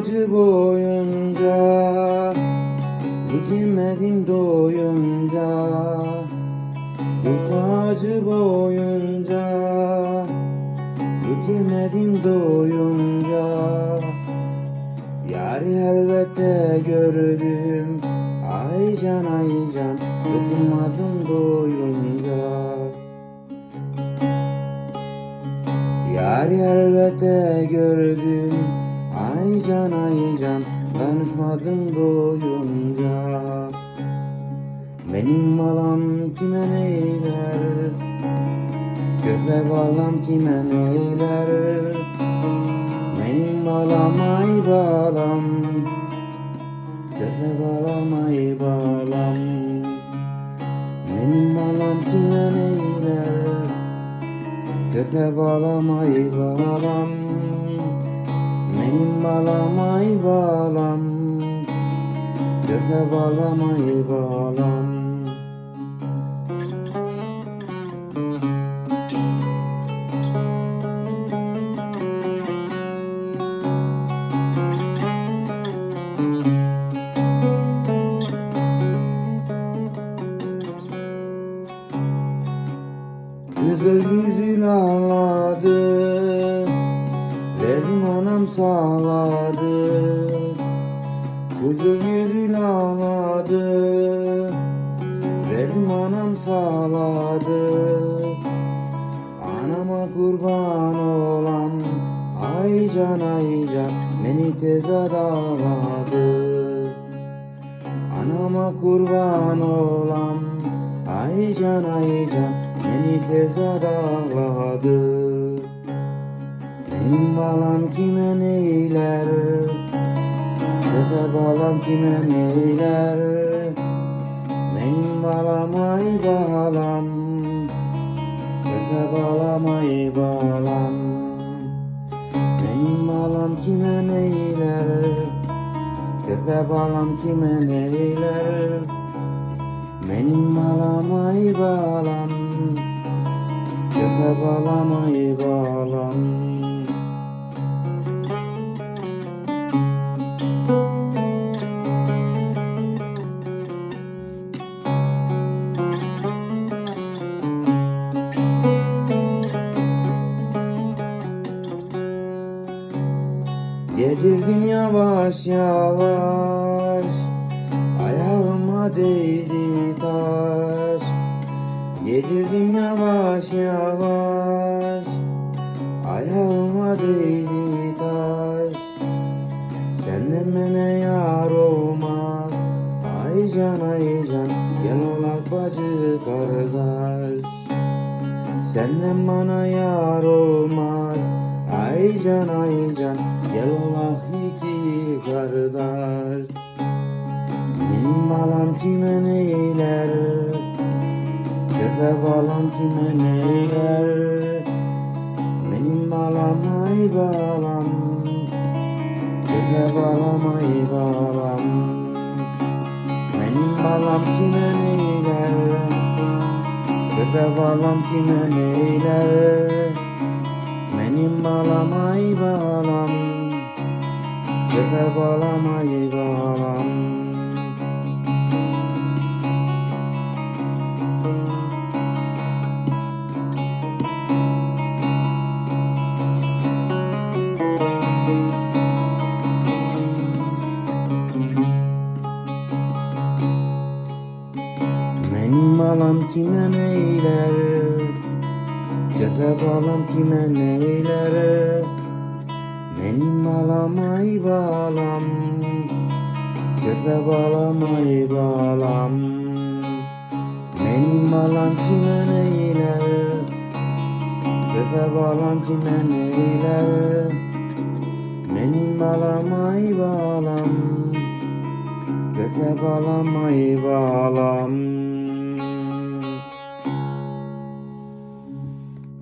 acı boyunca, yemedim doyunca. Bu acı boyunca, yemedim doyunca. Yari elbette gördüm, ay can, dokunmadım doyunca. Yari elbette gördüm, ay can, danışmadım doyunca. Benim balam kime neyler, köpe balam kime neyler. Benim balam ay balam, köpe balam ay balam. Benim balam kime neyler, köpe balam ay balam. Benim balam ay balam, köpe balam ay balam. Kızıl yüzün ağladı, verdim anam sağladı. Kızıl yüzün ağladı, verdim anam sağladı. Anama kurban olan, ay can, beni teze dağladı. Anama kurban olan, ay can, beni teze dağladı. Benim balam kime neyler, köpe balam kime neyler. Benim balam ay balam, köpe balam ay balam. Benim balam kime neyler, köpe balam kime neyler. Benim balam ay balam, köpe balam ay balam. Yedirdim yavaş yavaş, ayağıma değdi taş. Yedirdim yavaş yavaş, ayağıma değdi taş. Senden bana yar olmaz, ay can, gel olak bacı kardeş. Senden bana yar olmaz, ay can, gel olak iki kardeş. Benim balam kime neyler, köpe balam kime neyler. Benim balam ay balam, köpe balam ay balam. Benim balam kime neyler, köpe balam kime neyler. Benim balam ay balam, köpe balam ay balam. Benim balam kime neyler, köpe balam kime neyler. Benim balam ay balam, köpe balam ay balam. Benim balam kime neyler, köpe balam kime neyler. Benim balam ay balam, köpe balam ay balam.